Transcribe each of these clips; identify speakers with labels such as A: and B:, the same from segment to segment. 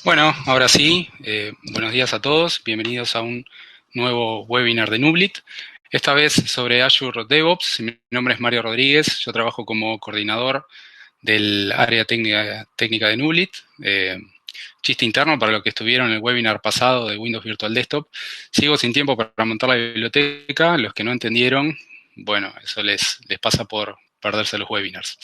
A: Bueno, ahora sí, buenos días a todos, bienvenidos a un nuevo webinar de Nublit, esta vez sobre Azure DevOps. Mi nombre es Mario Rodríguez, yo trabajo como coordinador del área técnica de Nublit. Chiste interno para los que estuvieron en el webinar pasado de Windows Virtual Desktop. Sigo sin tiempo para montar la biblioteca, los que no entendieron, bueno, eso les pasa por perderse los webinars.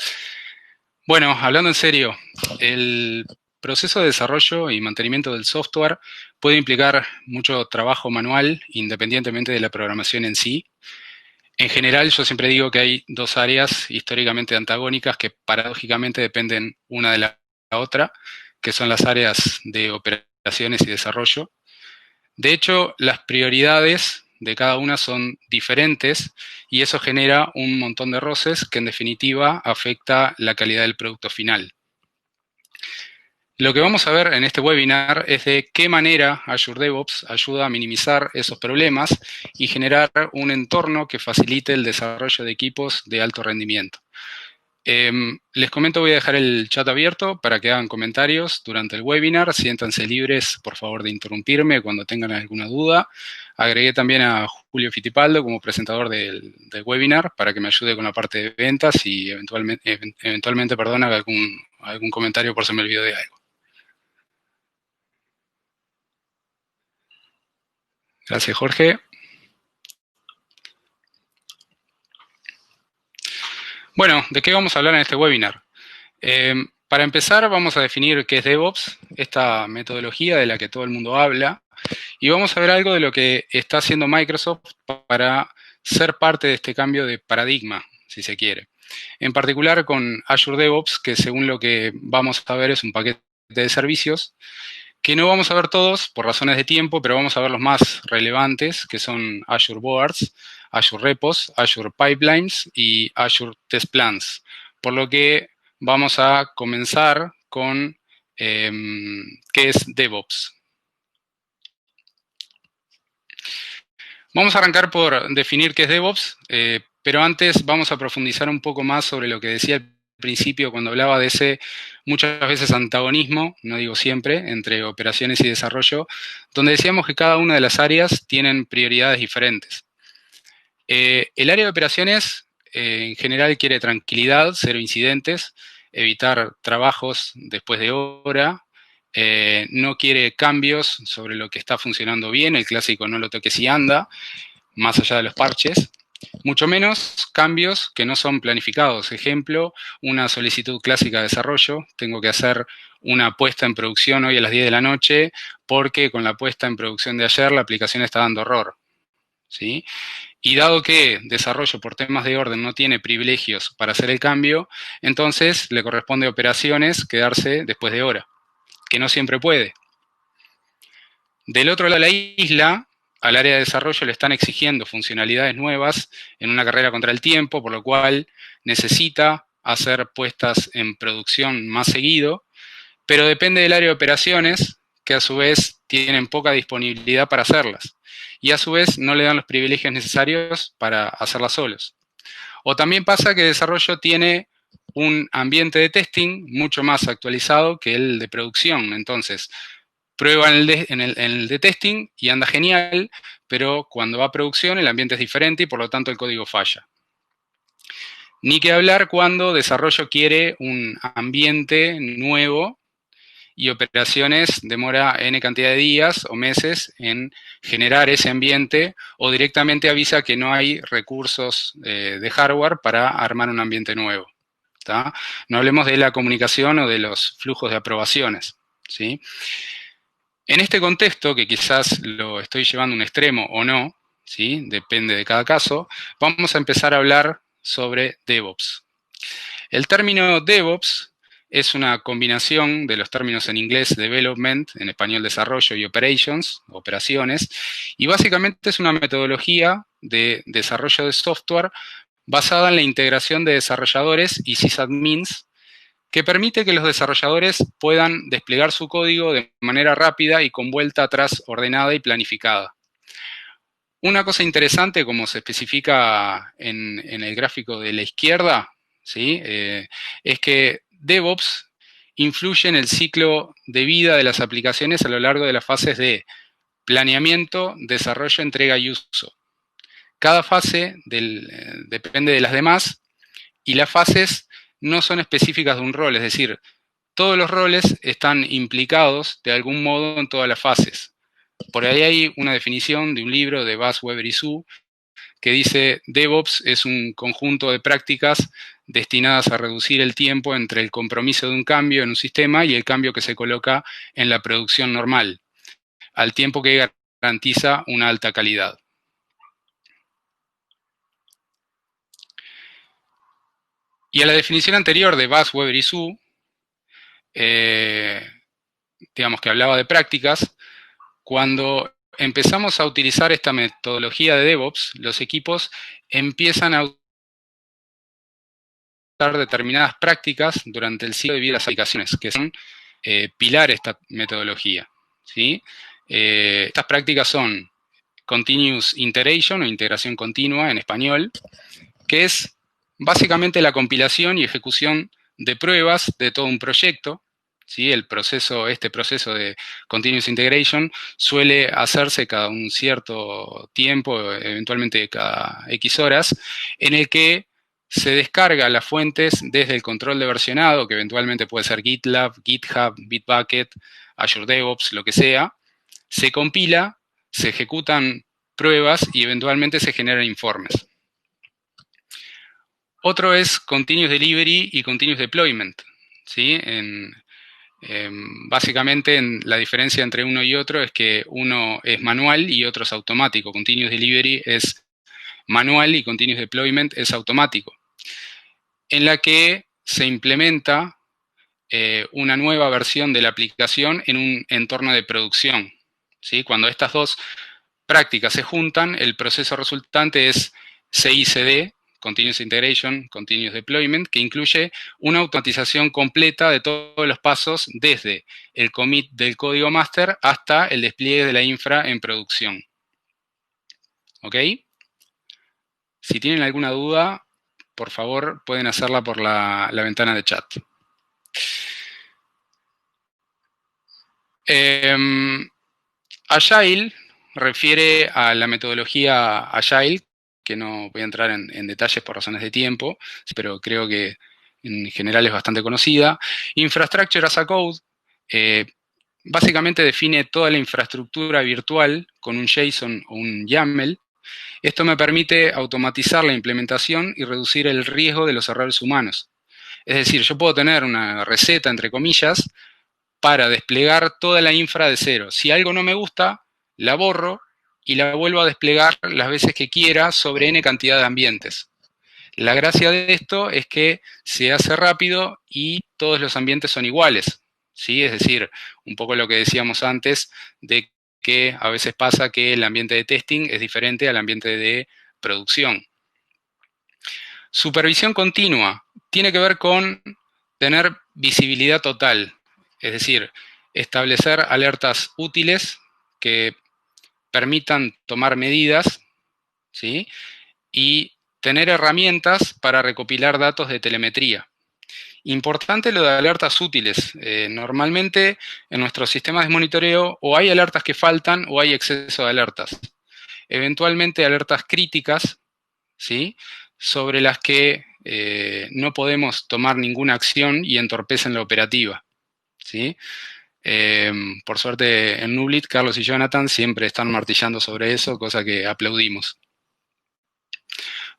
A: Bueno, hablando en serio, el proceso de desarrollo y mantenimiento del software puede implicar mucho trabajo manual, independientemente de la programación en sí. En general, yo siempre digo que hay dos áreas históricamente antagónicas que paradójicamente dependen una de la otra, que son las áreas de operaciones y desarrollo. De hecho, las prioridades de cada una son diferentes y eso genera un montón de roces que en definitiva afecta la calidad del producto final. Lo que vamos a ver en este webinar es de qué manera Azure DevOps ayuda a minimizar esos problemas y generar un entorno que facilite el desarrollo de equipos de alto rendimiento. Les comento, voy a dejar el chat abierto para que hagan comentarios durante el webinar. Siéntanse libres, por favor, de interrumpirme cuando tengan alguna duda. Agregué también a Julio Fittipaldo como presentador del webinar para que me ayude con la parte de ventas y eventualmente haga algún comentario por si me olvido de algo. Gracias, Jorge. Bueno, ¿de qué vamos a hablar en este webinar? Para empezar, vamos a definir qué es DevOps, esta metodología de la que todo el mundo habla, y vamos a ver algo de lo que está haciendo Microsoft para ser parte de este cambio de paradigma, si se quiere. En particular con Azure DevOps, que según lo que vamos a ver es un paquete de servicios que no vamos a ver todos por razones de tiempo, pero vamos a ver los más relevantes, que son Azure Boards, Azure Repos, Azure Pipelines y Azure Test Plans. Por lo que vamos a comenzar con qué es DevOps. Vamos a arrancar por definir qué es DevOps, pero antes vamos a profundizar un poco más sobre lo que decía al principio cuando hablaba de ese muchas veces antagonismo, no digo siempre, entre operaciones y desarrollo, donde decíamos que cada una de las áreas tienen prioridades diferentes. El área de operaciones en general quiere tranquilidad, cero incidentes, evitar trabajos después de hora, no quiere cambios sobre lo que está funcionando bien, el clásico no lo toques y anda, más allá de los parches, mucho menos cambios que no son planificados. Ejemplo, una solicitud clásica de desarrollo, tengo que hacer una puesta en producción hoy a las 10 de la noche porque con la puesta en producción de ayer la aplicación está dando error, ¿sí? Y dado que desarrollo por temas de orden no tiene privilegios para hacer el cambio, entonces le corresponde a operaciones quedarse después de hora, que no siempre puede. Del otro lado de la isla, al área de desarrollo le están exigiendo funcionalidades nuevas en una carrera contra el tiempo, por lo cual necesita hacer puestas en producción más seguido, pero depende del área de operaciones, que a su vez tienen poca disponibilidad para hacerlas, y a su vez no le dan los privilegios necesarios para hacerlas solos. O también pasa que desarrollo tiene un ambiente de testing mucho más actualizado que el de producción, entonces prueba en el de testing y anda genial, pero cuando va a producción el ambiente es diferente y por lo tanto el código falla. Ni que hablar cuando desarrollo quiere un ambiente nuevo y operaciones demora N cantidad de días o meses en generar ese ambiente o directamente avisa que no hay recursos de hardware para armar un ambiente nuevo. ¿Tá? No hablemos de la comunicación o de los flujos de aprobaciones, ¿sí? En este contexto, que quizás lo estoy llevando a un extremo o no, ¿sí? Depende de cada caso, vamos a empezar a hablar sobre DevOps. El término DevOps es una combinación de los términos en inglés Development, en español Desarrollo, y Operations, operaciones, y básicamente es una metodología de desarrollo de software basada en la integración de desarrolladores y sysadmins que permite que los desarrolladores puedan desplegar su código de manera rápida y con vuelta atrás ordenada y planificada. Una cosa interesante, como se especifica en el gráfico de la izquierda, ¿sí? Es que DevOps influye en el ciclo de vida de las aplicaciones a lo largo de las fases de planeamiento, desarrollo, entrega y uso. Cada fase depende de las demás y las fases no son específicas de un rol, es decir, todos los roles están implicados de algún modo en todas las fases. Por ahí hay una definición de un libro de Bas, Weber y Su que dice: DevOps es un conjunto de prácticas destinadas a reducir el tiempo entre el compromiso de un cambio en un sistema y el cambio que se coloca en la producción normal, al tiempo que garantiza una alta calidad. Y a la definición anterior de Bas, Weber y Su, digamos que hablaba de prácticas, cuando empezamos a utilizar esta metodología de DevOps, los equipos empiezan a usar determinadas prácticas durante el ciclo de vida de las aplicaciones, que son pilares de esta metodología, ¿sí? Estas prácticas son Continuous Integration o integración continua en español, que es básicamente la compilación y ejecución de pruebas de todo un proyecto. ¿Sí? Este proceso de Continuous Integration suele hacerse cada un cierto tiempo, eventualmente cada X horas, en el que se descarga las fuentes desde el control de versionado, que eventualmente puede ser GitLab, GitHub, Bitbucket, Azure DevOps, lo que sea. Se compila, se ejecutan pruebas y eventualmente se generan informes. Otro es Continuous Delivery y Continuous Deployment. ¿Sí? Básicamente la diferencia entre uno y otro es que uno es manual y otro es automático. Continuous Delivery es manual y Continuous Deployment es automático, en la que se implementa una nueva versión de la aplicación en un entorno de producción. ¿Sí? Cuando estas dos prácticas se juntan, el proceso resultante es CI/CD, Continuous Integration, Continuous Deployment, que incluye una automatización completa de todos los pasos desde el commit del código master hasta el despliegue de la infra en producción. ¿Ok? Si tienen alguna duda, por favor, pueden hacerla por la ventana de chat. Agile refiere a la metodología Agile, que no voy a entrar en detalles por razones de tiempo, pero creo que en general es bastante conocida. Infrastructure as a Code básicamente define toda la infraestructura virtual con un JSON o un YAML. Esto me permite automatizar la implementación y reducir el riesgo de los errores humanos. Es decir, yo puedo tener una receta, entre comillas, para desplegar toda la infra de cero. Si algo no me gusta, la borro y la vuelvo a desplegar las veces que quiera sobre N cantidad de ambientes. La gracia de esto es que se hace rápido y todos los ambientes son iguales. ¿Sí? Es decir, un poco lo que decíamos antes de que a veces pasa que el ambiente de testing es diferente al ambiente de producción. Supervisión continua tiene que ver con tener visibilidad total, es decir, establecer alertas útiles que permitan tomar medidas, ¿sí? Y tener herramientas para recopilar datos de telemetría. Importante lo de alertas útiles. Normalmente en nuestros sistemas de monitoreo o hay alertas que faltan o hay exceso de alertas. Eventualmente alertas críticas, ¿sí? Sobre las que no podemos tomar ninguna acción y entorpecen la operativa, ¿sí? Por suerte en Nublit, Carlos y Jonathan siempre están martillando sobre eso, cosa que aplaudimos.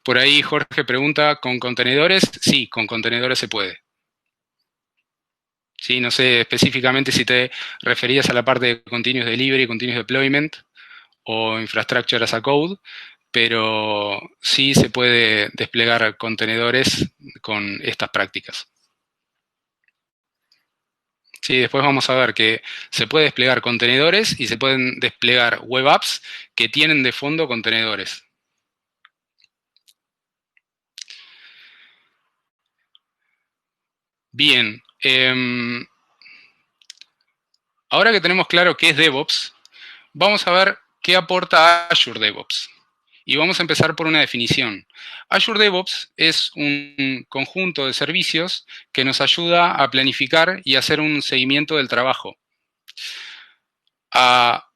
A: Por ahí Jorge pregunta, ¿con contenedores? Sí, con contenedores se puede. Sí, no sé específicamente si te referías a la parte de Continuous Delivery, Continuous Deployment o Infrastructure as a Code, pero sí se puede desplegar contenedores con estas prácticas. Sí, después vamos a ver que se puede desplegar contenedores y se pueden desplegar web apps que tienen de fondo contenedores. Bien, ahora que tenemos claro qué es DevOps, vamos a ver qué aporta Azure DevOps Y vamos a empezar por una definición. Azure DevOps es un conjunto de servicios que nos ayuda a planificar y hacer un seguimiento del trabajo, a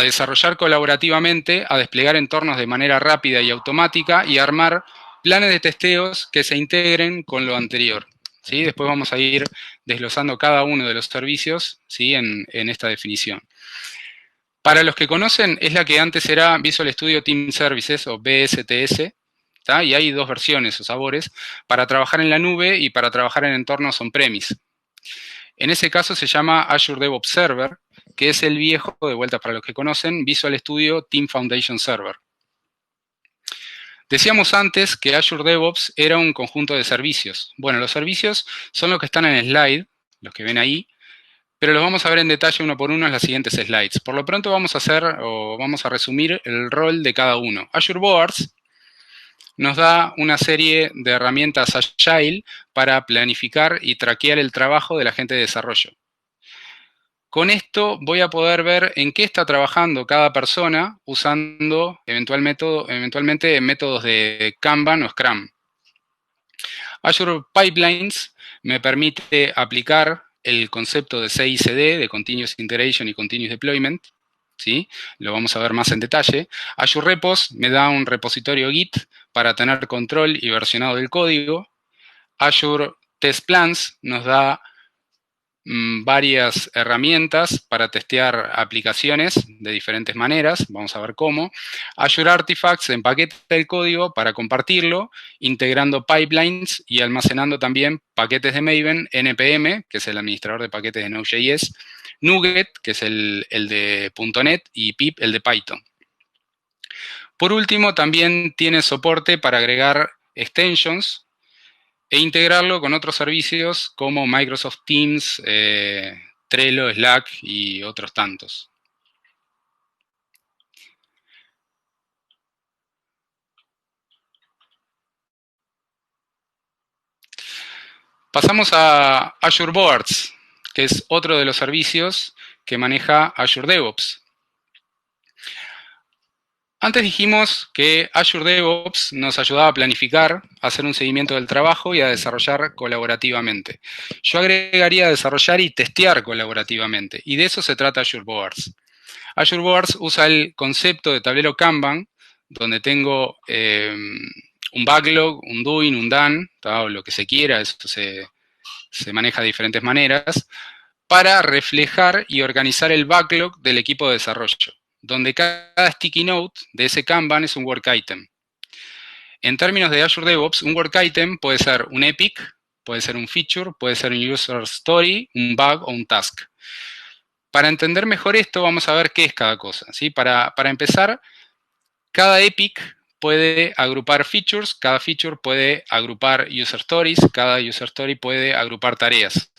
A: desarrollar colaborativamente, a desplegar entornos de manera rápida y automática y a armar planes de testeos que se integren con lo anterior. ¿Sí? Después vamos a ir desglosando cada uno de los servicios, ¿sí? en esta definición. Para los que conocen, es la que antes era Visual Studio Team Services o BSTS, ¿tá? Y hay dos versiones o sabores, para trabajar en la nube y para trabajar en entornos on-premise. En ese caso se llama Azure DevOps Server, que es el viejo, de vuelta para los que conocen, Visual Studio Team Foundation Server. Decíamos antes que Azure DevOps era un conjunto de servicios. Bueno, los servicios son los que están en el slide, los que ven ahí, pero los vamos a ver en detalle uno por uno en las siguientes slides. Por lo pronto vamos a resumir el rol de cada uno. Azure Boards nos da una serie de herramientas Agile para planificar y traquear el trabajo de la gente de desarrollo. Con esto voy a poder ver en qué está trabajando cada persona usando eventualmente métodos de Kanban o Scrum. Azure Pipelines me permite aplicar el concepto de CI/CD, de Continuous Integration y Continuous Deployment, ¿sí? Lo vamos a ver más en detalle. Azure Repos me da un repositorio Git para tener control y versionado del código. Azure Test Plans nos da varias herramientas para testear aplicaciones de diferentes maneras, vamos a ver cómo. Azure Artifacts empaqueta el código para compartirlo, integrando pipelines y almacenando también paquetes de Maven, NPM, que es el administrador de paquetes de Node.js, NuGet, que es el de .NET, y pip, el de Python. Por último, también tiene soporte para agregar extensions e integrarlo con otros servicios como Microsoft Teams, Trello, Slack y otros tantos. Pasamos a Azure Boards, que es otro de los servicios que maneja Azure DevOps. Antes dijimos que Azure DevOps nos ayudaba a planificar, a hacer un seguimiento del trabajo y a desarrollar colaborativamente. Yo agregaría a desarrollar y testear colaborativamente, y de eso se trata Azure Boards. Azure Boards usa el concepto de tablero Kanban, donde tengo un backlog, un doing, un done, o lo que se quiera, esto se maneja de diferentes maneras, para reflejar y organizar el backlog del equipo de desarrollo, donde cada sticky note de ese Kanban es un work item. En términos de Azure DevOps, un work item puede ser un epic, puede ser un feature, puede ser un user story, un bug o un task. Para entender mejor esto, vamos a ver qué es cada cosa, ¿sí? Para empezar, cada epic puede agrupar features, cada feature puede agrupar user stories, cada user story puede agrupar tareas.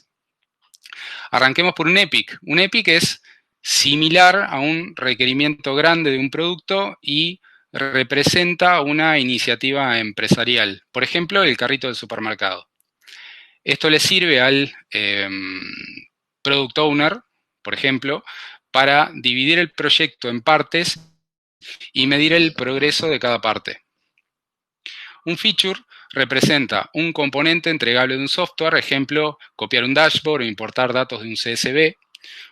A: Arranquemos por un epic. Un epic es similar a un requerimiento grande de un producto y representa una iniciativa empresarial. Por ejemplo, el carrito del supermercado. Esto le sirve al product owner, por ejemplo, para dividir el proyecto en partes y medir el progreso de cada parte. Un feature representa un componente entregable de un software, ejemplo, copiar un dashboard o importar datos de un CSV.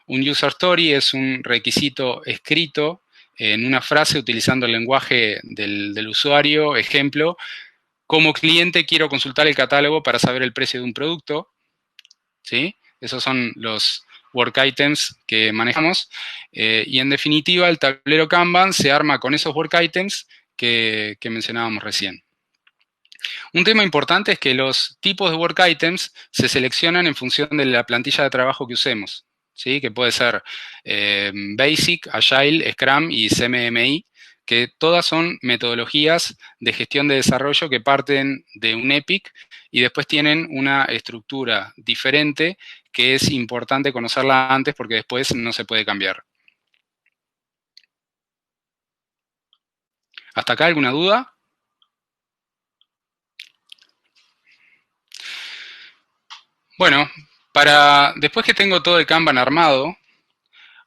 A: Un user story es un requisito escrito en una frase utilizando el lenguaje del usuario, ejemplo, como cliente quiero consultar el catálogo para saber el precio de un producto, ¿sí? Esos son los work items que manejamos. Y en definitiva, el tablero Kanban se arma con esos work items que mencionábamos recién. Un tema importante es que los tipos de work items se seleccionan en función de la plantilla de trabajo que usemos, ¿sí? Que puede ser Basic, Agile, Scrum y CMMI, que todas son metodologías de gestión de desarrollo que parten de un epic y después tienen una estructura diferente que es importante conocerla antes porque después no se puede cambiar. ¿Hasta acá alguna duda? Bueno, después que tengo todo el Kanban armado,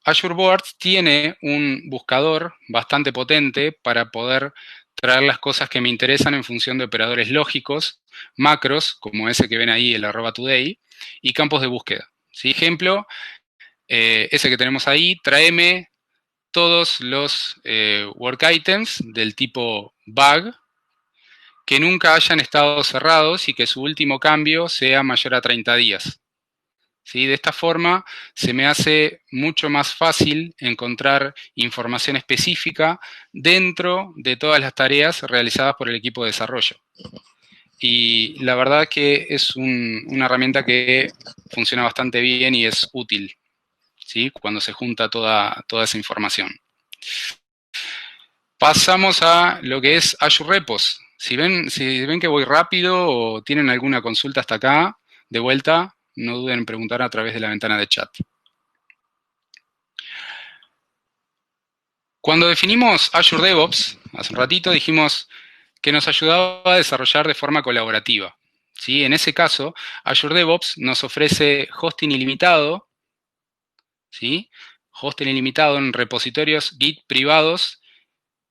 A: Azure Boards tiene un buscador bastante potente para poder traer las cosas que me interesan en función de operadores lógicos, macros, como ese que ven ahí, el @today, y campos de búsqueda. ¿Sí? Ejemplo, ese que tenemos ahí, tráeme todos los work items del tipo bug que nunca hayan estado cerrados y que su último cambio sea mayor a 30 días. ¿Sí? De esta forma se me hace mucho más fácil encontrar información específica dentro de todas las tareas realizadas por el equipo de desarrollo. Y la verdad que es una herramienta que funciona bastante bien y es útil, ¿sí? Cuando se junta toda esa información. Pasamos a lo que es Azure Repos. Si ven que voy rápido o tienen alguna consulta hasta acá, de vuelta, no duden en preguntar a través de la ventana de chat. Cuando definimos Azure DevOps, hace un ratito dijimos que nos ayudaba a desarrollar de forma colaborativa. ¿Sí? En ese caso, Azure DevOps nos ofrece hosting ilimitado, ¿sí? Hosting ilimitado en repositorios Git privados,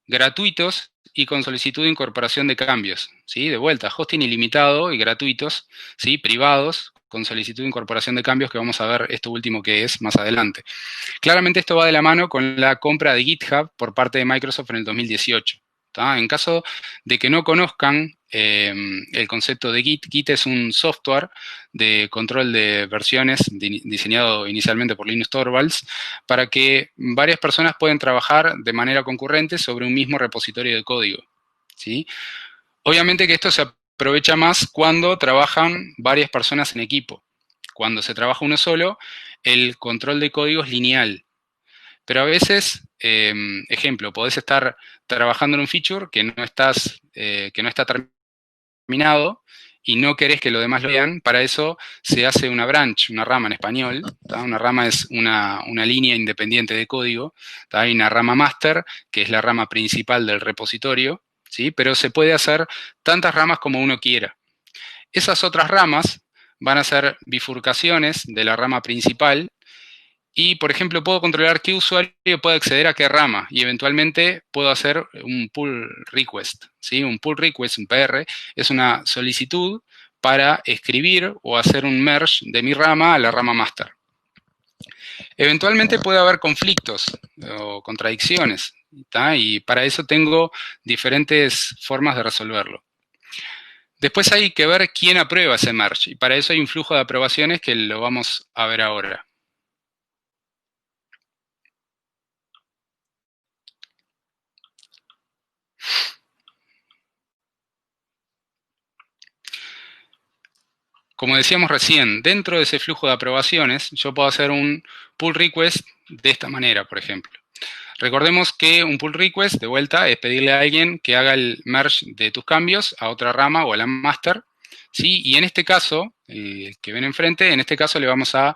A: gratuitos y con solicitud de incorporación de cambios. ¿Sí? De vuelta, hosting ilimitado y gratuitos, ¿sí? Privados, con solicitud de incorporación de cambios, que vamos a ver esto último que es más adelante. Claramente esto va de la mano con la compra de GitHub por parte de Microsoft en el 2018. En caso de que no conozcan el concepto de Git, Git es un software de control de versiones diseñado inicialmente por Linus Torvalds para que varias personas puedan trabajar de manera concurrente sobre un mismo repositorio de código. ¿Sí? Obviamente que esto se aprovecha más cuando trabajan varias personas en equipo. Cuando se trabaja uno solo, el control de código es lineal. Pero a veces, ejemplo, podés estar trabajando en un feature que no está terminado y no querés que los demás lo vean. Para eso se hace una branch, una rama en español. ¿tá? Una rama es una línea independiente de código. ¿tá? Hay una rama master, que es la rama principal del repositorio, ¿sí? Pero se puede hacer tantas ramas como uno quiera. Esas otras ramas van a ser bifurcaciones de la rama principal. Y, por ejemplo, puedo controlar qué usuario puede acceder a qué rama y eventualmente puedo hacer un pull request. ¿sí? Un pull request, un PR, es una solicitud para escribir o hacer un merge de mi rama a la rama master. Eventualmente puede haber conflictos o contradicciones, ¿tá? Y para eso tengo diferentes formas de resolverlo. Después hay que ver quién aprueba ese merge y para eso hay un flujo de aprobaciones que lo vamos a ver ahora. Como decíamos recién, dentro de ese flujo de aprobaciones, yo puedo hacer un pull request de esta manera, por ejemplo. Recordemos que un pull request, de vuelta, es pedirle a alguien que haga el merge de tus cambios a otra rama o a la master. ¿sí? Y en este caso, el que ven enfrente, en este caso le vamos a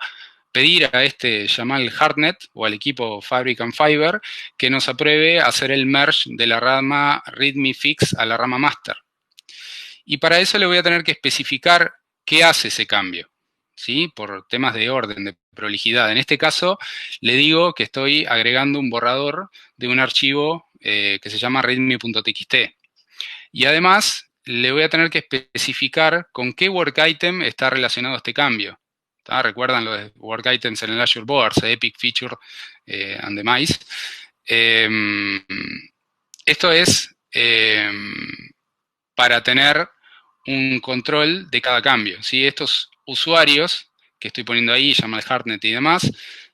A: pedir a este Jamal Hartnett o al equipo Fabric and Fiber que nos apruebe hacer el merge de la rama README Fix a la rama master. Y para eso le voy a tener que especificar qué hace ese cambio, ¿sí? Por temas de orden, de prolijidad. En este caso, le digo que estoy agregando un borrador de un archivo que se llama readme.txt. Y además, le voy a tener que especificar con qué work item está relacionado este cambio. ¿Tá? Recuerdan los work items en el Azure Boards, Epic, Feature and Demise. Esto es para tener un control de cada cambio. ¿sí? Estos usuarios que estoy poniendo ahí, Jamal Hartnett y demás,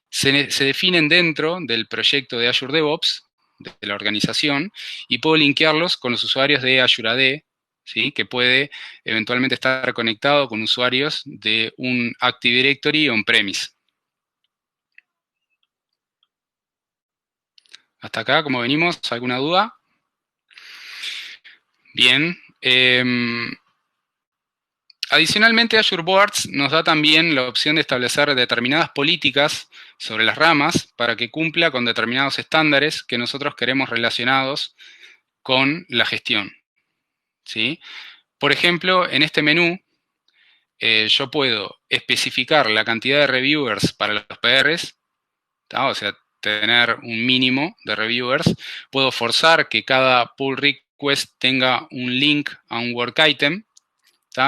A: se definen dentro del proyecto de Azure DevOps, de la organización, y puedo linkearlos con los usuarios de Azure AD, ¿sí? que puede eventualmente estar conectado con usuarios de un Active Directory on-premise. Hasta acá, como venimos, ¿alguna duda? Bien. Adicionalmente, Azure Boards nos da también la opción de establecer determinadas políticas sobre las ramas para que cumpla con determinados estándares que nosotros queremos relacionados con la gestión. ¿sí? Por ejemplo, en este menú, yo puedo especificar la cantidad de reviewers para los PRs, o sea, tener un mínimo de reviewers. Puedo forzar que cada pull request request tenga un link a un work item.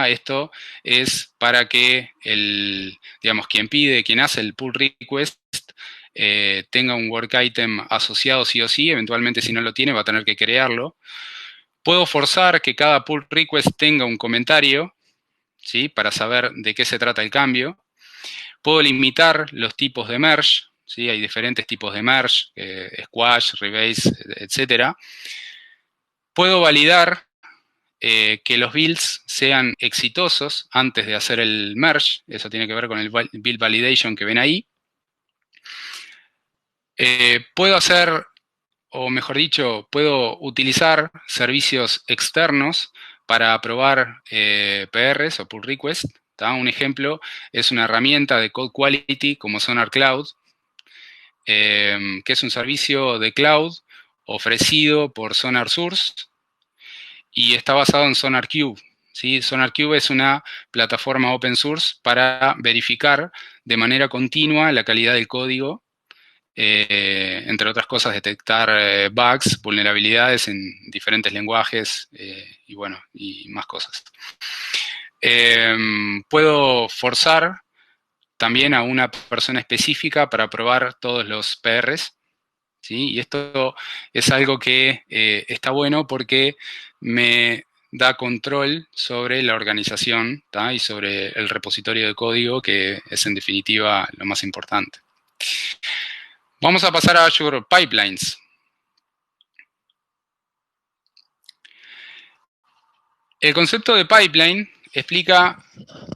A: Esto es para que quien hace el pull request, tenga un work item asociado sí o sí. Eventualmente, si no lo tiene, va a tener que crearlo. Puedo forzar que cada pull request tenga un comentario, ¿sí? Para saber de qué se trata el cambio. Puedo limitar los tipos de merge, ¿sí? Hay diferentes tipos de merge, squash, rebase, etc. Puedo validar que los builds sean exitosos antes de hacer el merge. Eso tiene que ver con el build validation que ven ahí. Puedo hacer, o mejor dicho, puedo utilizar servicios externos para aprobar PRs o pull requests. Un ejemplo es una herramienta de code quality como Sonar Cloud, que es un servicio de cloud ofrecido por SonarSource y está basado en SonarQube. ¿Sí? SonarQube es una plataforma open source para verificar de manera continua la calidad del código, entre otras cosas, detectar bugs, vulnerabilidades en diferentes lenguajes y más cosas. Puedo forzar también a una persona específica para aprobar todos los PRs, ¿sí? Y esto es algo que está bueno porque me da control sobre la organización, y sobre el repositorio de código, que es en definitiva lo más importante. Vamos a pasar a Azure Pipelines. El concepto de pipeline explica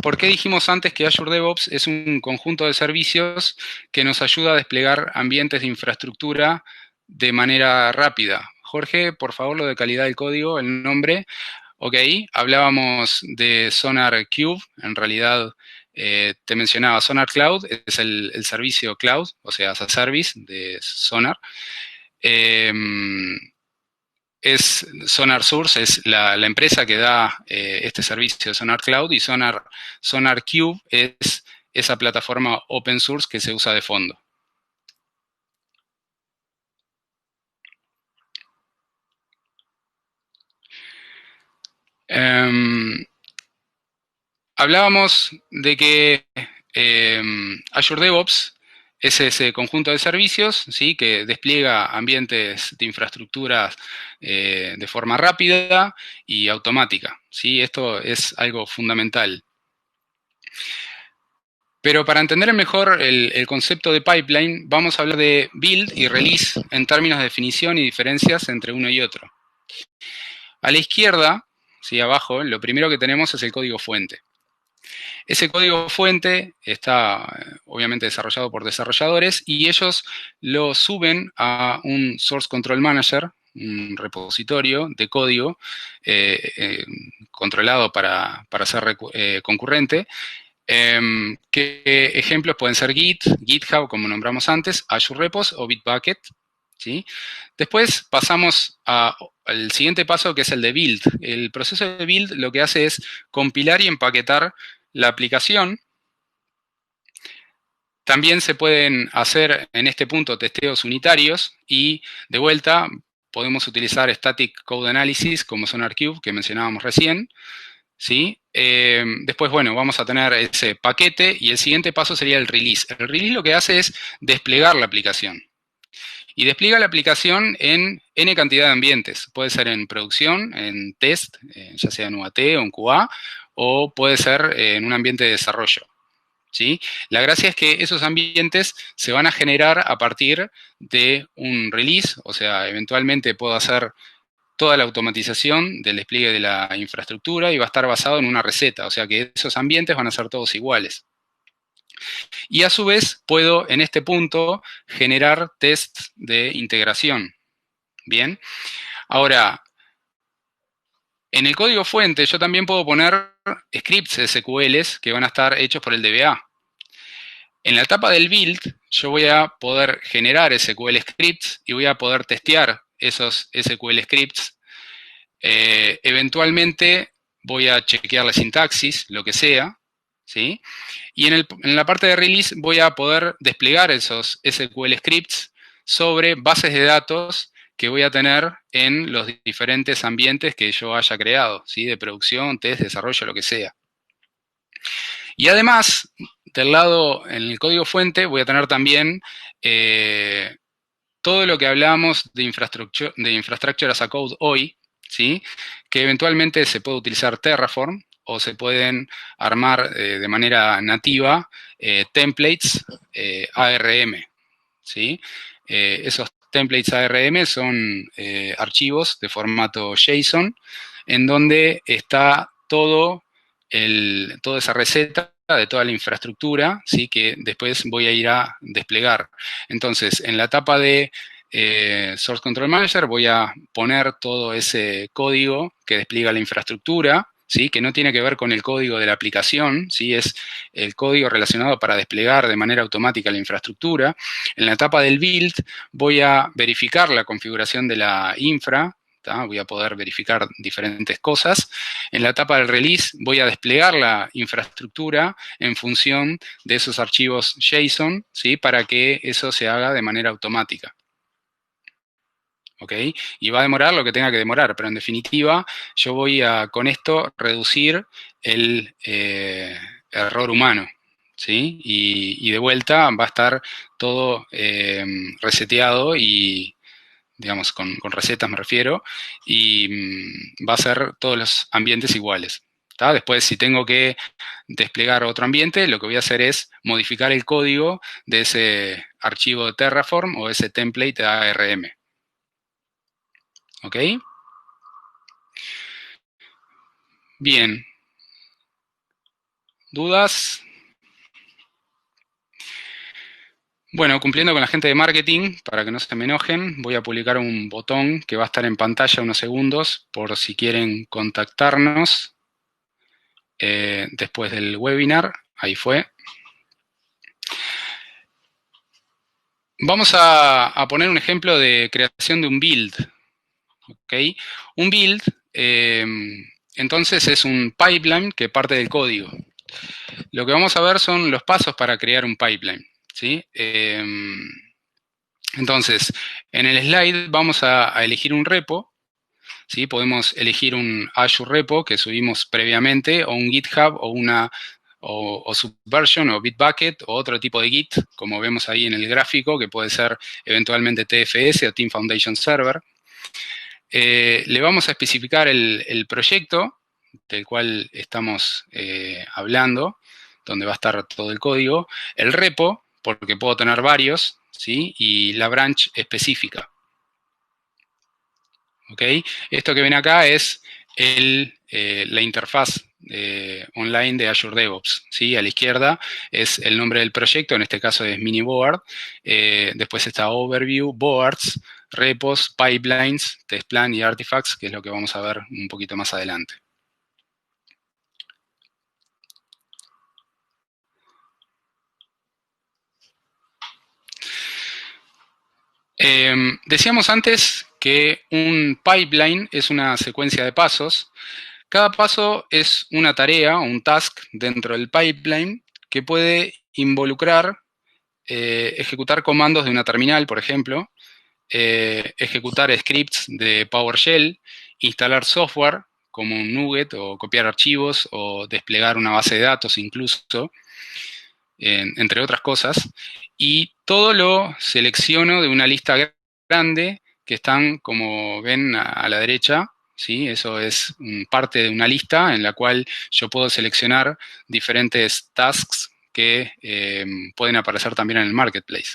A: por qué dijimos antes que Azure DevOps es un conjunto de servicios que nos ayuda a desplegar ambientes de infraestructura de manera rápida. Jorge, por favor, lo de calidad del código, el nombre. Ok, hablábamos de SonarQube. En realidad, te mencionaba Sonar Cloud, es el servicio cloud, o sea, as a service de Sonar. SonarSource es la empresa que da este servicio de Sonar Cloud, y SonarQube es esa plataforma open source que se usa de fondo. Hablábamos de que Azure DevOps es ese conjunto de servicios, ¿sí? Que despliega ambientes de infraestructura de forma rápida y automática, ¿sí? Esto es algo fundamental. Pero para entender mejor el concepto de pipeline, vamos a hablar de build y release en términos de definición y diferencias entre uno y otro. A la izquierda, ¿sí? Abajo, lo primero que tenemos es el código fuente. Ese código fuente está obviamente desarrollado por desarrolladores y ellos lo suben a un Source Control Manager, un repositorio de código controlado para ser concurrente. ¿Qué ejemplos pueden ser Git, GitHub, como nombramos antes, Azure Repos o Bitbucket? ¿Sí? Después pasamos al siguiente paso, que es el de build. El proceso de build lo que hace es compilar y empaquetar la aplicación. También se pueden hacer en este punto testeos unitarios y de vuelta podemos utilizar Static Code Analysis como SonarQube que mencionábamos recién. ¿Sí? Después, bueno, vamos a tener ese paquete y el siguiente paso sería el release. El release lo que hace es desplegar la aplicación. Y despliega la aplicación en N cantidad de ambientes. Puede ser en producción, en test, ya sea en UAT o en QA, o puede ser en un ambiente de desarrollo. ¿Sí? La gracia es que esos ambientes se van a generar a partir de un release, o sea, eventualmente puedo hacer toda la automatización del despliegue de la infraestructura y va a estar basado en una receta, o sea que esos ambientes van a ser todos iguales. Y a su vez puedo en este punto generar tests de integración. Bien, ahora en el código fuente yo también puedo poner scripts SQLs que van a estar hechos por el DBA. En la etapa del build yo voy a poder generar SQL scripts y voy a poder testear esos SQL scripts. Eventualmente voy a chequear la sintaxis, lo que sea, ¿sí? Y en la parte de release voy a poder desplegar esos SQL scripts sobre bases de datos que voy a tener en los diferentes ambientes que yo haya creado, ¿sí? De producción, test, desarrollo, lo que sea. Y además, del lado, en el código fuente, voy a tener también todo lo que hablamos de infrastructure as a code hoy, ¿sí? Que eventualmente se puede utilizar Terraform o se pueden armar de manera nativa templates ARM, ¿sí? Esos templates ARM son archivos de formato JSON en donde está toda esa receta de toda la infraestructura, ¿sí? Que después voy a ir a desplegar. Entonces, en la etapa de Source Control Manager voy a poner todo ese código que despliega la infraestructura, ¿sí? Que no tiene que ver con el código de la aplicación, ¿sí? Es el código relacionado para desplegar de manera automática la infraestructura. En la etapa del build voy a verificar la configuración de la infra, voy a poder verificar diferentes cosas. En la etapa del release voy a desplegar la infraestructura en función de esos archivos JSON, ¿sí? Para que eso se haga de manera automática. ¿Ok? Y va a demorar lo que tenga que demorar, pero en definitiva yo voy a con esto reducir el error humano, ¿sí? Y de vuelta va a estar todo reseteado y, digamos, con recetas me refiero, y va a ser todos los ambientes iguales. ¿Tá? Después, si tengo que desplegar otro ambiente, lo que voy a hacer es modificar el código de ese archivo de Terraform o ese template de ARM. ¿Ok? Bien. ¿Dudas? Bueno, cumpliendo con la gente de marketing, para que no se me enojen, voy a publicar un botón que va a estar en pantalla unos segundos por si quieren contactarnos después del webinar. Ahí fue. Vamos a poner un ejemplo de creación de un build. ¿Okay? Un build, entonces, es un pipeline que parte del código. Lo que vamos a ver son los pasos para crear un pipeline. ¿Sí? Entonces, en el slide vamos a elegir un repo, ¿sí? Podemos elegir un Azure repo que subimos previamente, o un GitHub, o Subversion, o Bitbucket, o otro tipo de Git, como vemos ahí en el gráfico, que puede ser eventualmente TFS o Team Foundation Server. Le vamos a especificar el proyecto del cual estamos hablando, donde va a estar todo el código, el repo, porque puedo tener varios, ¿sí? Y la branch específica. ¿Ok? Esto que ven acá es la interfaz online de Azure DevOps, ¿sí? A la izquierda es el nombre del proyecto, en este caso es Miniboard. Después está Overview, Boards, Repos, Pipelines, Test Plan y Artifacts, que es lo que vamos a ver un poquito más adelante. Decíamos antes que un pipeline es una secuencia de pasos. Cada paso es una tarea o un task dentro del pipeline que puede involucrar ejecutar comandos de una terminal, por ejemplo, ejecutar scripts de PowerShell, instalar software como un NuGet o copiar archivos o desplegar una base de datos incluso, entre otras cosas. Y todo lo selecciono de una lista grande que están, como ven a la derecha, ¿sí? Eso es parte de una lista en la cual yo puedo seleccionar diferentes tasks que pueden aparecer también en el marketplace.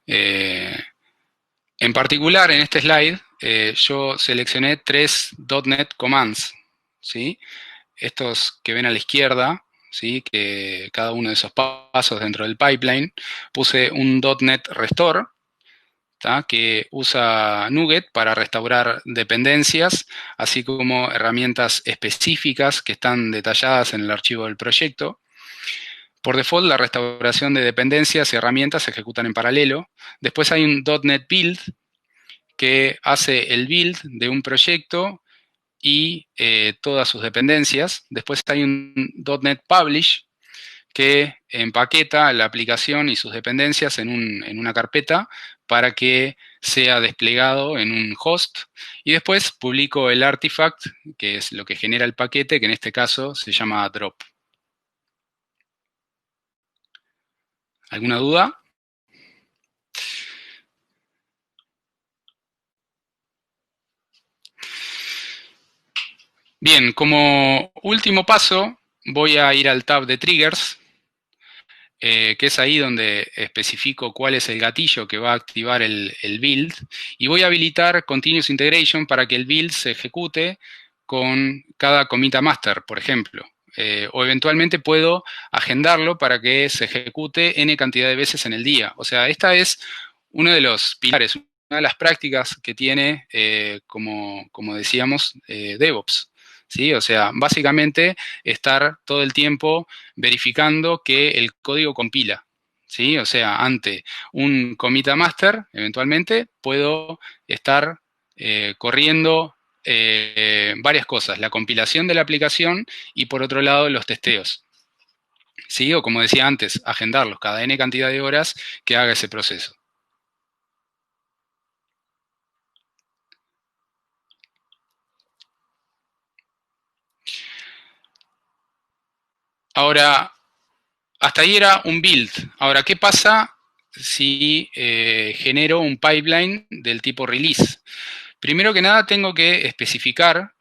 A: En particular, en este slide, yo seleccioné 3 .NET Commands, ¿sí? Estos que ven a la izquierda, ¿sí? Que cada uno de esos pasos dentro del pipeline, puse un .NET Restore, ¿tá? Que usa NuGet para restaurar dependencias, así como herramientas específicas que están detalladas en el archivo del proyecto. Por default, la restauración de dependencias y herramientas se ejecutan en paralelo. Después hay un .NET Build que hace el build de un proyecto y todas sus dependencias. Después hay un .NET Publish que empaqueta la aplicación y sus dependencias en una carpeta para que sea desplegado en un host, y después publico el artifact, que es lo que genera el paquete, que en este caso se llama drop. ¿Alguna duda? Bien, como último paso, voy a ir al tab de triggers, que es ahí donde especifico cuál es el gatillo que va a activar el build, y voy a habilitar Continuous Integration para que el build se ejecute con cada commit a master, por ejemplo. O eventualmente puedo agendarlo para que se ejecute n cantidad de veces en el día. O sea, esta es uno de los pilares, una de las prácticas que tiene, como decíamos, DevOps. ¿Sí? O sea, básicamente estar todo el tiempo verificando que el código compila. ¿Sí? O sea, ante un commit a master, eventualmente, puedo estar corriendo varias cosas, la compilación de la aplicación y por otro lado los testeos. ¿Sí? O como decía antes, agendarlos cada n cantidad de horas que haga ese proceso. Ahora, hasta ahí era un build. Ahora, ¿qué pasa si genero un pipeline del tipo release? Primero que nada, tengo que especificar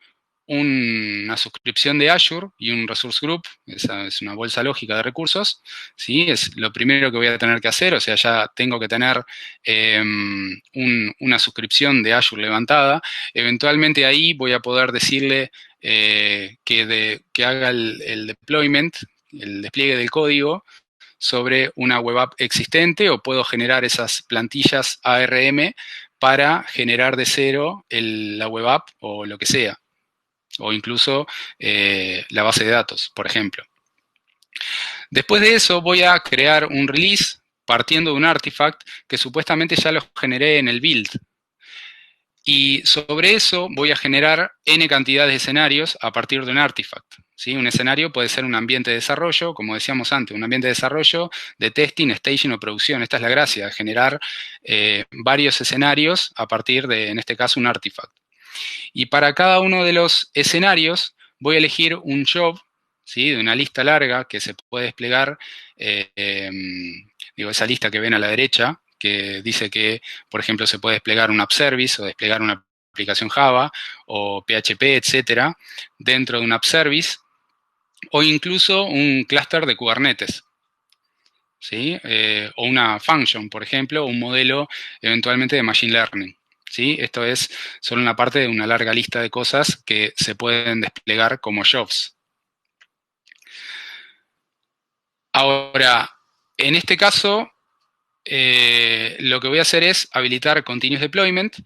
A: una suscripción de Azure y un Resource Group, esa es una bolsa lógica de recursos, ¿sí? Es lo primero que voy a tener que hacer, o sea, ya tengo que tener una suscripción de Azure levantada. Eventualmente ahí voy a poder decirle que haga el deployment, el despliegue del código sobre una web app existente, o puedo generar esas plantillas ARM para generar de cero la web app o lo que sea, o incluso la base de datos, por ejemplo. Después de eso voy a crear un release partiendo de un artifact que supuestamente ya lo generé en el build. Y sobre eso voy a generar n cantidad de escenarios a partir de un artifact. ¿Sí? Un escenario puede ser un ambiente de desarrollo, como decíamos antes, un ambiente de desarrollo, de testing, staging o producción. Esta es la gracia, generar varios escenarios a partir de, en este caso, un artifact. Y para cada uno de los escenarios voy a elegir un job, ¿sí? De una lista larga que se puede desplegar, digo, esa lista que ven a la derecha, que dice que, por ejemplo, se puede desplegar un app service o desplegar una aplicación Java o PHP, etcétera, dentro de un app service, o incluso un clúster de Kubernetes. ¿Sí? O una function, por ejemplo, un modelo eventualmente de Machine Learning. ¿Sí? Esto es solo una parte de una larga lista de cosas que se pueden desplegar como jobs. Ahora, en este caso, lo que voy a hacer es habilitar Continuous Deployment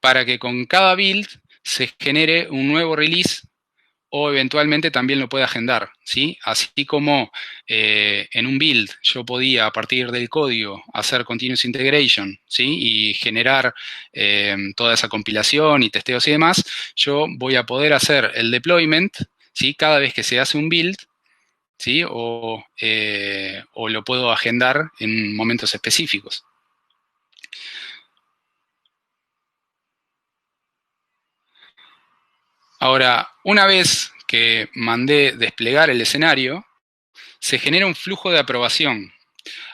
A: para que con cada build se genere un nuevo release o eventualmente también lo puede agendar, ¿sí? Así como en un build yo podía a partir del código hacer continuous integration, ¿sí? Y generar toda esa compilación y testeos y demás, yo voy a poder hacer el deployment, ¿sí? Cada vez que se hace un build, ¿sí? O lo puedo agendar en momentos específicos. Ahora, una vez que mandé desplegar el escenario, se genera un flujo de aprobación.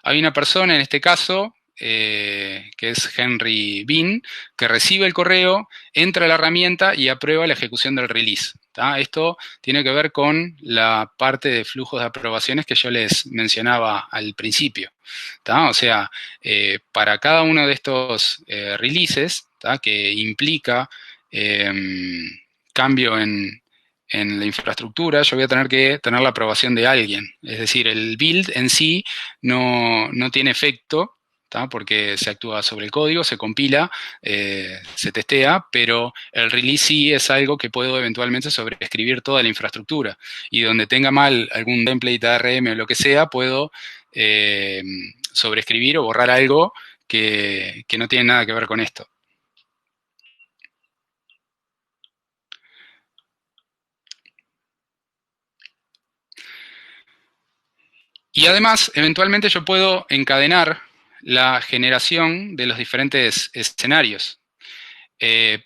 A: Hay una persona, en este caso, que es Henry Bean, que recibe el correo, entra a la herramienta y aprueba la ejecución del release. ¿tá? Esto tiene que ver con la parte de flujos de aprobaciones que yo les mencionaba al principio. ¿tá? O sea, para cada uno de estos releases, ¿tá? Que implica cambio en la infraestructura, yo voy a tener que tener la aprobación de alguien. Es decir, el build en sí no tiene efecto, ¿tá? Porque se actúa sobre el código, se compila, se testea, pero el release sí es algo que puedo eventualmente sobreescribir toda la infraestructura. Y donde tenga mal algún template ARM o lo que sea, puedo sobreescribir o borrar algo que no tiene nada que ver con esto. Y además, eventualmente yo puedo encadenar la generación de los diferentes escenarios.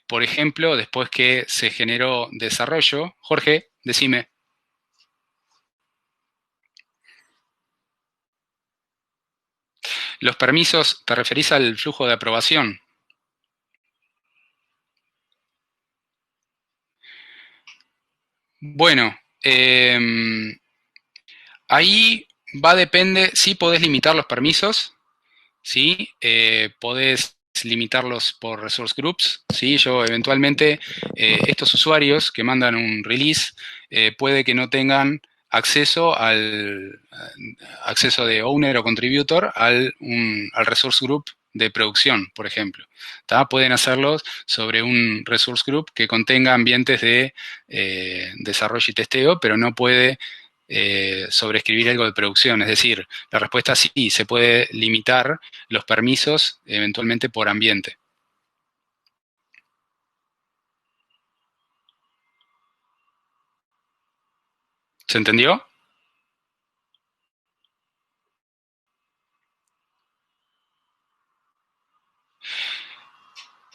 A: Por ejemplo, después que se generó desarrollo, Jorge, decime. Los permisos, ¿te referís al flujo de aprobación? Bueno, ahí va a depender, sí podés limitar los permisos, ¿sí? Podés limitarlos por resource groups, ¿sí? Yo eventualmente, estos usuarios que mandan un release, puede que no tengan acceso al acceso de owner o contributor al resource group de producción, por ejemplo. ¿Tá? Pueden hacerlo sobre un resource group que contenga ambientes de desarrollo y testeo, pero no puede sobreescribir algo de producción. Es decir, la respuesta sí, se puede limitar los permisos eventualmente por ambiente. ¿Se entendió?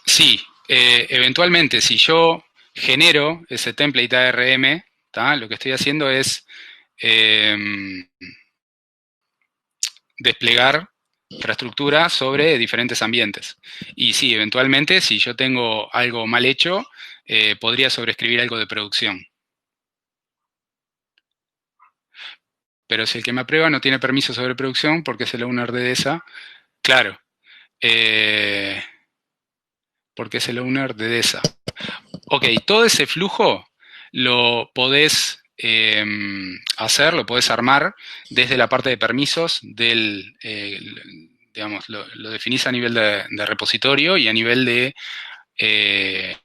A: Sí, eventualmente si yo genero ese template ARM, ¿tá? Lo que estoy haciendo es eh, desplegar infraestructura sobre diferentes ambientes. Y sí, eventualmente si yo tengo algo mal hecho, podría sobreescribir algo de producción. Pero si el que me aprueba no tiene permiso sobre producción porque es el owner de esa, claro, eh, porque es el owner de esa. Ok, todo ese flujo lo podés hacer, lo podés armar desde la parte de permisos del, digamos, lo definís a nivel de repositorio y a nivel de eh,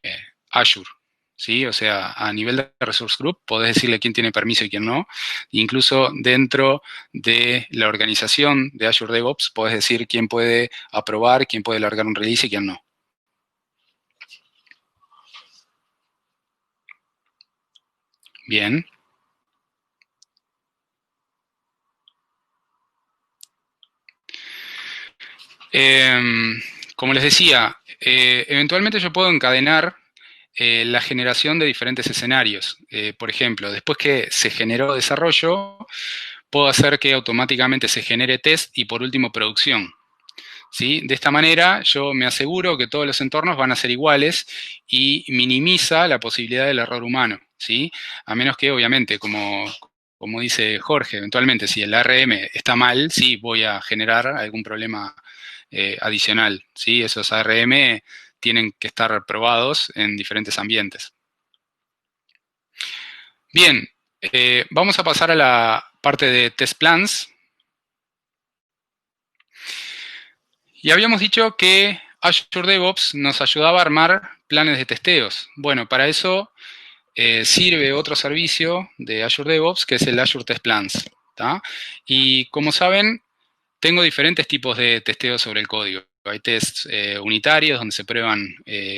A: Azure. ¿Sí? O sea, a nivel de resource group podés decirle quién tiene permiso y quién no. Incluso dentro de la organización de Azure DevOps podés decir quién puede aprobar, quién puede largar un release y quién no. Bien. Como les decía, eventualmente yo puedo encadenar la generación de diferentes escenarios. Por ejemplo, después que se generó desarrollo, puedo hacer que automáticamente se genere test y por último producción. ¿Sí? De esta manera yo me aseguro que todos los entornos van a ser iguales y minimiza la posibilidad del error humano. ¿Sí? A menos que obviamente, como dice Jorge, eventualmente si el ARM está mal, sí voy a generar algún problema adicional. ¿Sí? Esos ARM tienen que estar probados en diferentes ambientes. Bien, vamos a pasar a la parte de test plans. Y habíamos dicho que Azure DevOps nos ayudaba a armar planes de testeos. Bueno, para eso sirve otro servicio de Azure DevOps que es el Azure Test Plans. ¿Tá? Y como saben, tengo diferentes tipos de testeos sobre el código. Hay tests unitarios donde se prueban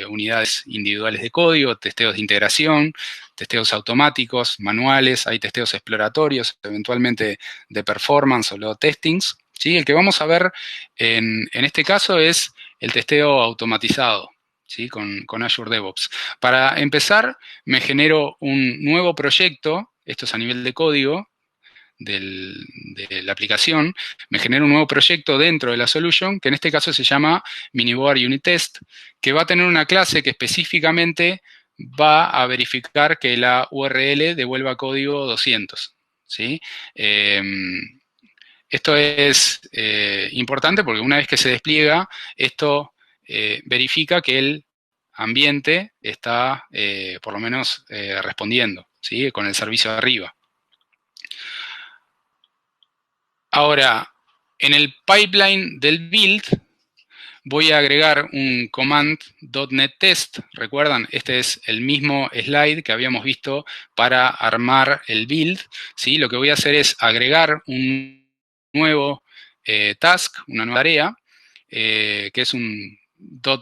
A: unidades individuales de código, testeos de integración, testeos automáticos, manuales, hay testeos exploratorios, eventualmente de performance o load testings. ¿Sí? El que vamos a ver en este caso es el testeo automatizado. ¿Sí? Con Azure DevOps. Para empezar, me genero un nuevo proyecto, esto es a nivel de código, de la aplicación, me genera un nuevo proyecto dentro de la solution, que en este caso se llama Miniboard Unit Test, que va a tener una clase que específicamente va a verificar que la URL devuelva código 200. ¿Sí? Esto es importante porque una vez que se despliega, esto verifica que el ambiente está por lo menos respondiendo, ¿sí? Con el servicio de arriba. Ahora, en el pipeline del build voy a agregar un command.NET Test. Recuerdan, este es el mismo slide que habíamos visto para armar el build. ¿Sí? Lo que voy a hacer es agregar un nuevo task, una nueva tarea, que es un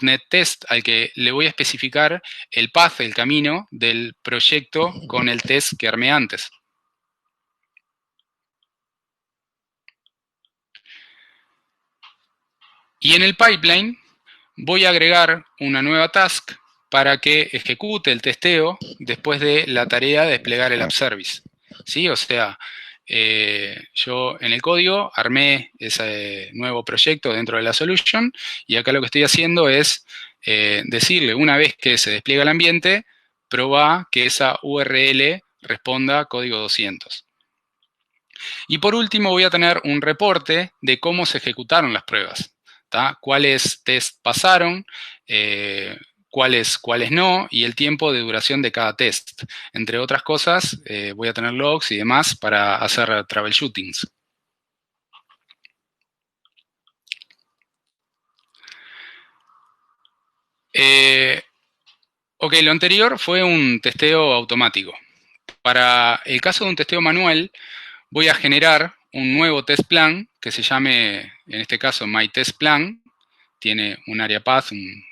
A: .NET Test al que le voy a especificar el path, el camino del proyecto con el test que armé antes. Y en el pipeline voy a agregar una nueva task para que ejecute el testeo después de la tarea de desplegar el app service. ¿Sí? O sea, yo en el código armé ese nuevo proyecto dentro de la solution y acá lo que estoy haciendo es decirle una vez que se despliega el ambiente, proba que esa URL responda código 200. Y por último voy a tener un reporte de cómo se ejecutaron las pruebas. ¿Tá? Cuáles test pasaron, cuáles no, y el tiempo de duración de cada test. Entre otras cosas, voy a tener logs y demás para hacer troubleshootings. Ok, lo anterior fue un testeo automático. Para el caso de un testeo manual, voy a generar un nuevo test plan que se llame, en este caso, MyTestPlan. Tiene un area path, un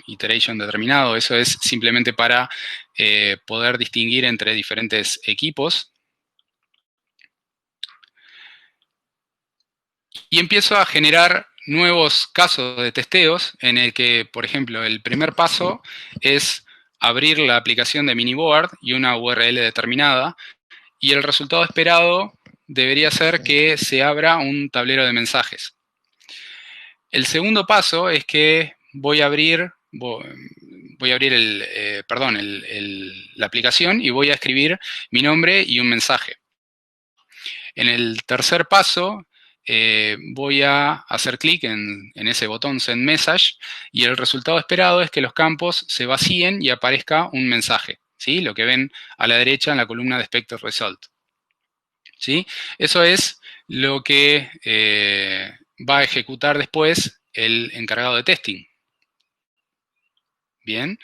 A: iteration determinado. Eso es simplemente para poder distinguir entre diferentes equipos. Y empiezo a generar nuevos casos de testeos en el que, por ejemplo, el primer paso es abrir la aplicación de Miniboard y una URL determinada, y el resultado esperado debería ser que se abra un tablero de mensajes. El segundo paso es que voy a abrir la aplicación y voy a escribir mi nombre y un mensaje. En el tercer paso, voy a hacer clic en ese botón Send Message y el resultado esperado es que los campos se vacíen y aparezca un mensaje, ¿sí? Lo que ven a la derecha en la columna de Expected Result. ¿Sí? Eso es lo que va a ejecutar después el encargado de testing. Bien.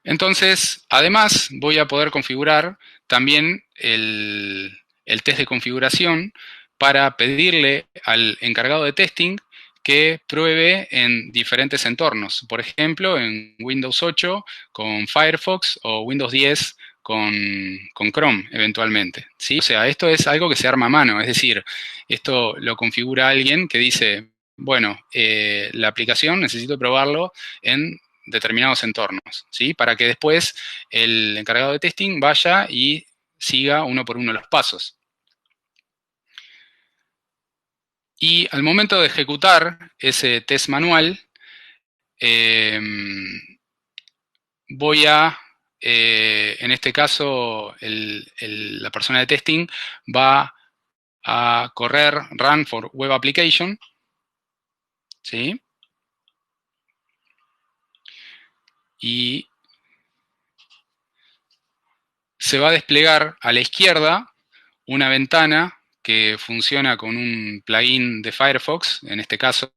A: Entonces, además, voy a poder configurar también el test de configuración para pedirle al encargado de testing que pruebe en diferentes entornos. Por ejemplo, en Windows 8 con Firefox o Windows 10 con Chrome, eventualmente. ¿Sí? O sea, esto es algo que se arma a mano. Es decir, esto lo configura alguien que dice, bueno, la aplicación necesito probarlo en determinados entornos, ¿sí? Para que después el encargado de testing vaya y siga uno por uno los pasos. Y al momento de ejecutar ese test manual, voy a, en este caso, la persona de testing va a correr run for web application, ¿sí? Y se va a desplegar a la izquierda una ventana que funciona con un plugin de Firefox, en este caso,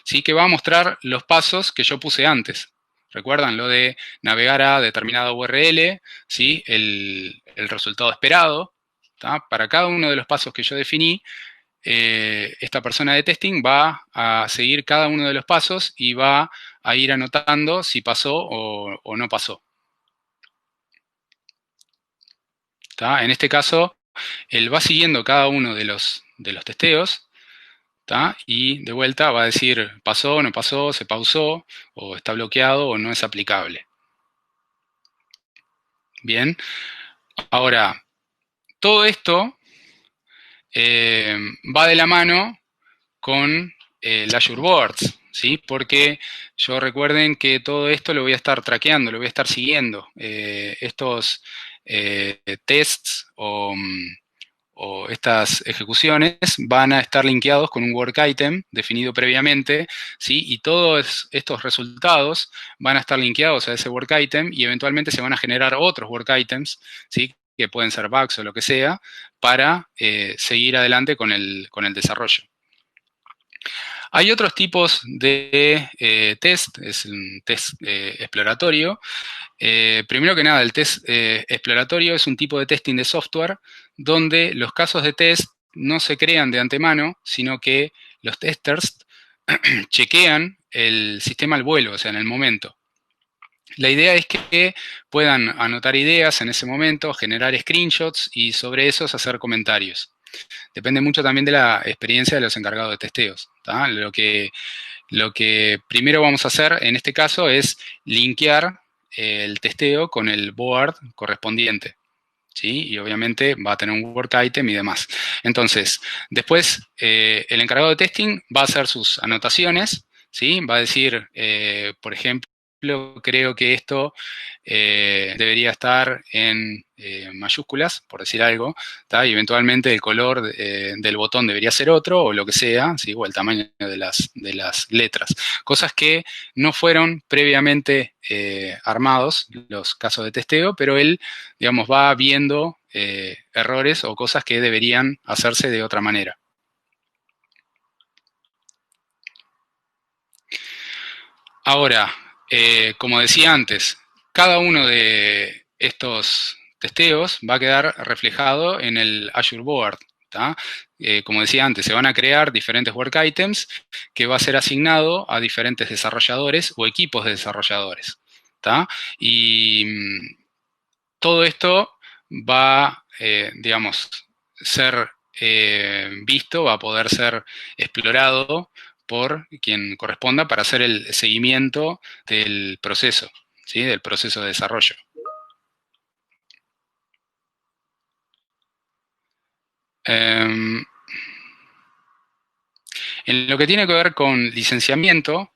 A: ¿sí? Que va a mostrar los pasos que yo puse antes. ¿Recuerdan lo de navegar a determinada URL? ¿Sí? El resultado esperado. ¿Tá? Para cada uno de los pasos que yo definí, esta persona de testing va a seguir cada uno de los pasos y va a ir anotando si pasó o no pasó. ¿Tá? En este caso, él va siguiendo cada uno de los testeos, ¿tá? Y de vuelta va a decir pasó, no pasó, se pausó, o está bloqueado o no es aplicable. Bien, ahora, todo esto va de la mano con el Azure Boards, ¿sí? Porque yo recuerden que todo esto lo voy a estar traqueando, lo voy a estar siguiendo. Estos tests o estas ejecuciones van a estar linkeados con un work item definido previamente, ¿sí? Y todos estos resultados van a estar linkeados a ese work item y eventualmente se van a generar otros work items, ¿sí? Que pueden ser bugs o lo que sea, para seguir adelante con el desarrollo. Hay otros tipos de test, es un test exploratorio. Primero que nada, el test exploratorio es un tipo de testing de software donde los casos de test no se crean de antemano, sino que los testers chequean el sistema al vuelo, o sea, en el momento. La idea es que puedan anotar ideas en ese momento, generar screenshots y sobre esos hacer comentarios. Depende mucho también de la experiencia de los encargados de testeos. ¿Tá? Lo que primero vamos a hacer en este caso es linkear el testeo con el board correspondiente. ¿Sí? Y obviamente va a tener un work item y demás. Entonces, después el encargado de testing va a hacer sus anotaciones, ¿sí? Va a decir, por ejemplo, creo que esto debería estar en mayúsculas, por decir algo, ¿tá? Y eventualmente el color del botón debería ser otro, o lo que sea, ¿sí? O el tamaño de las letras. Cosas que no fueron previamente armados, los casos de testeo, pero él, digamos, va viendo errores o cosas que deberían hacerse de otra manera. Ahora, como decía antes, cada uno de estos testeos va a quedar reflejado en el Azure Board. Como decía antes, se van a crear diferentes work items que va a ser asignado a diferentes desarrolladores o equipos de desarrolladores. ¿Tá? Y todo esto va, digamos, ser visto, va a poder ser explorado por quien corresponda para hacer el seguimiento del proceso, ¿sí? Del proceso de desarrollo. En lo que tiene que ver con licenciamiento,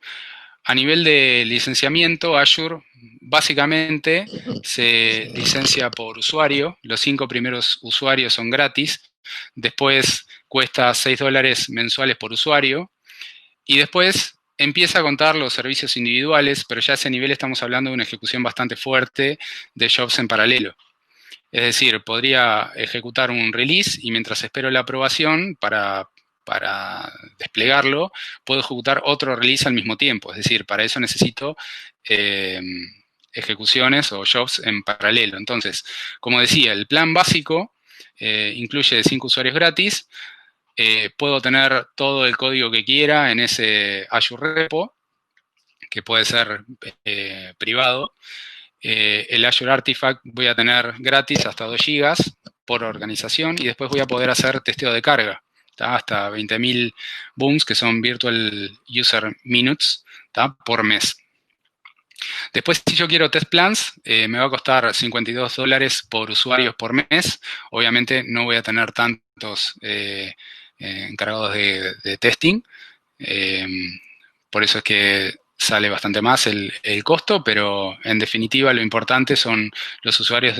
A: a nivel de licenciamiento, Azure básicamente se licencia por usuario. Los 5 primeros usuarios son gratis. Después cuesta $6 mensuales por usuario. Y después empieza a contar los servicios individuales, pero ya a ese nivel estamos hablando de una ejecución bastante fuerte de jobs en paralelo. Es decir, podría ejecutar un release y mientras espero la aprobación para desplegarlo, puedo ejecutar otro release al mismo tiempo. Es decir, para eso necesito ejecuciones o jobs en paralelo. Entonces, como decía, el plan básico incluye 5 usuarios gratis. Puedo tener todo el código que quiera en ese Azure Repo, que puede ser privado. El Azure Artifact voy a tener gratis hasta 2 GB por organización y después voy a poder hacer testeo de carga, ¿tá? Hasta 20.000 booms, que son Virtual User Minutes, ¿tá? Por mes. Después, si yo quiero test plans, me va a costar $52 por usuarios por mes. Obviamente no voy a tener tantos encargados de testing. Por eso es que sale bastante más el costo, pero en definitiva lo importante son los usuarios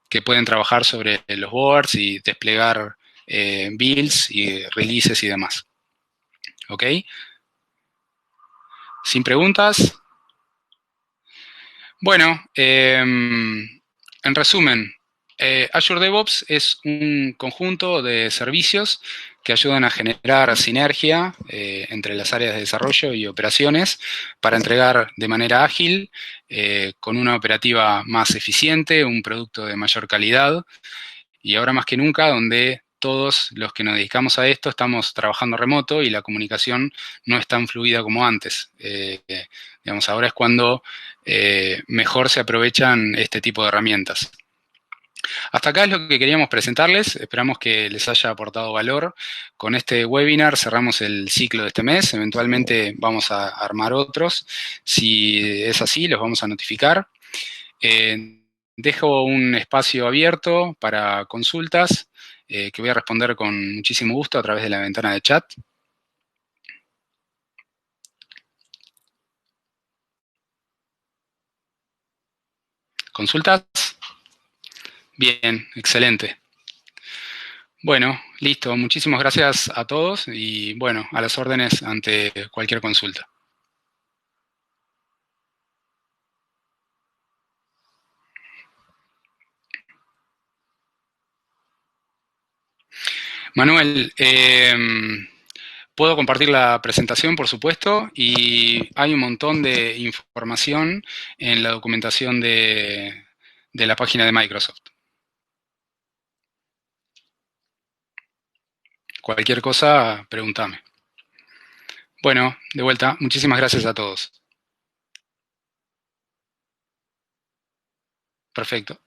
A: que pueden trabajar sobre los boards y desplegar builds y releases y demás. ¿Ok? Sin preguntas. Bueno, en resumen, Azure DevOps es un conjunto de servicios que ayudan a generar sinergia entre las áreas de desarrollo y operaciones para entregar de manera ágil, con una operativa más eficiente, un producto de mayor calidad y ahora más que nunca donde todos los que nos dedicamos a esto estamos trabajando remoto y la comunicación no es tan fluida como antes. Digamos, ahora es cuando mejor se aprovechan este tipo de herramientas. Hasta acá es lo que queríamos presentarles, esperamos que les haya aportado valor. Con este webinar cerramos el ciclo de este mes, eventualmente vamos a armar otros. Si es así, los vamos a notificar. Dejo un espacio abierto para consultas que voy a responder con muchísimo gusto a través de la ventana de chat. ¿Consultas? Bien, excelente. Bueno, listo. Muchísimas gracias a todos y bueno, a las órdenes ante cualquier consulta. Manuel, puedo compartir la presentación, por supuesto, y hay un montón de información en la documentación de la página de Microsoft. Cualquier cosa, pregúntame. Bueno, de vuelta, muchísimas gracias a todos. Perfecto.